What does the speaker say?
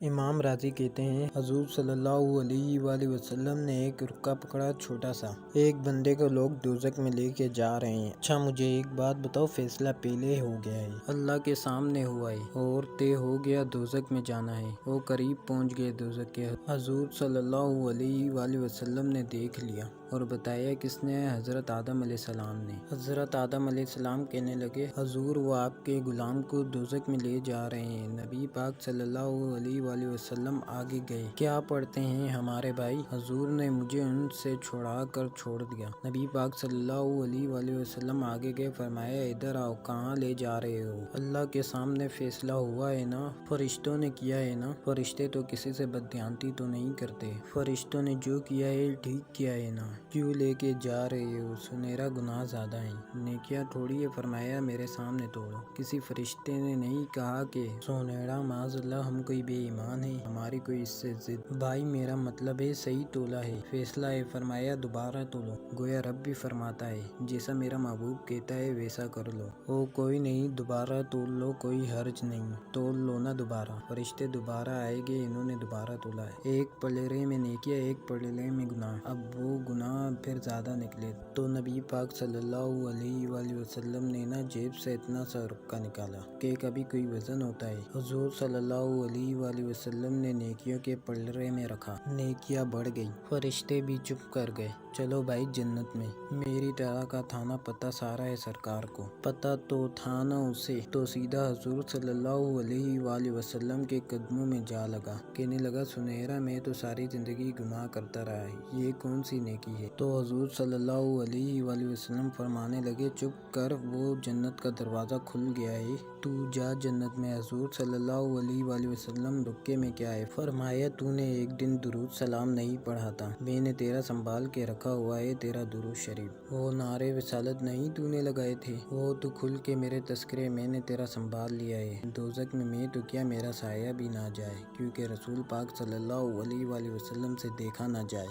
امام راضی کہتے ہیں حضور صلی اللہ علیہ وآلہ وسلم نے ایک رکا پکڑا چھوٹا سا، ایک بندے کو لوگ دوزخ میں لے کے جا رہے ہیں۔ اچھا مجھے ایک بات بتاؤ، فیصلہ پہلے ہو گیا ہے، اللہ کے سامنے ہوا ہے اور طے ہو گیا دوزخ میں جانا ہے۔ وہ قریب پہنچ گئے دوزخ کے۔ حضور صلی اللہ علیہ وآلہ وسلم نے دیکھ لیا اور بتایا کس نے؟ حضرت آدم علیہ السلام نے۔ حضرت آدم علیہ السلام کہنے لگے حضور وہ آپ کے غلام کو دوزخ میں لے جا رہے ہیں۔ نبی پاک صلی اللہ علیہ وآلہ وسلم آگے گئے۔ کیا پڑھتے ہیں ہمارے بھائی؟ حضور نے مجھے ان سے چھڑا کر چھوڑ دیا۔ نبی پاک صلی اللہ علیہ وآلہ وسلم آگے گئے، فرمایا ادھر آؤ، کہاں لے جا رہے ہو؟ اللہ کے سامنے فیصلہ ہوا ہے نا، فرشتوں نے کیا ہے نا، فرشتے تو کسی سے بددیانتی تو نہیں کرتے، فرشتوں نے جو کیا ہے ٹھیک کیا ہے نا، کیوں لے کے جا رہے ہو؟ سنیرا گناہ زیادہ ہیں، نیکیاں تھوڑی ہے، فرمایا میرے سامنے توڑو۔ کسی فرشتے نے نہیں کہا کہ سنیرا معاذ اللہ ہم کوئی بے ایمان ہے، ہماری کوئی اس سے ضد۔ بھائی میرا مطلب ہے صحیح تولا ہے، فیصلہ ہے، فرمایا دوبارہ تولو۔ گویا رب بھی فرماتا ہے جیسا میرا محبوب کہتا ہے ویسا کر لو۔ او کوئی نہیں، دوبارہ تول لو، کوئی حرج نہیں، تول لو نا دوبارہ۔ فرشتے دوبارہ آئے گے، انہوں نے دوبارہ تولا ہے، ایک پلڑے میں نیکیاں، ایک پلڑے میں گناہ۔ اب وہ گناہ پھر زیادہ نکلے تو نبی پاک صلی اللہ علیہ وآلہ وسلم نے نا جیب سے اتنا سا رکا نکالا کہ کبھی کوئی وزن ہوتا ہے، حضور صلی اللہ علیہ وآلہ وسلم نے نیکیوں کے پلڑے میں رکھا، نیکیاں بڑھ گئی، فرشتے بھی چپ کر گئے۔ چلو بھائی جنت میں۔ میری طرح کا تھا نا پتہ سارا ہے، سرکار کو پتہ تو تھا نا، اسے تو سیدھا حضور صلی اللہ علیہ وآلہ وسلم کے قدموں میں جا لگا، کہنے لگا سنیرا میں تو ساری زندگی گناہ کرتا رہا ہے، یہ کون سی نیکی ہے؟ تو حضور صلی اللہ علیہ وآلہ وسلم فرمانے لگے چپ کر، وہ جنت کا دروازہ کھل گیا ہے، تو جا جنت میں۔ حضور صلی اللہ علیہ وآلہ وسلم رکے میں کیا ہے؟ فرمایا تو نے ایک دن درود سلام نہیں پڑھا تھا، میں نے تیرا سنبھال کے رکھا ہوا ہے، تیرا درود شریف۔ وہ نعرے رسالت نہیں تو نے لگائے تھے، وہ تو کھل کے میرے تذکرے، میں نے تیرا سنبھال لیا ہے۔ دوزخ میں تو کیا میرا سایہ بھی نہ جائے، کیونکہ رسول پاک صلی اللہ علیہ وآلہ وسلم سے دیکھا نہ جائے۔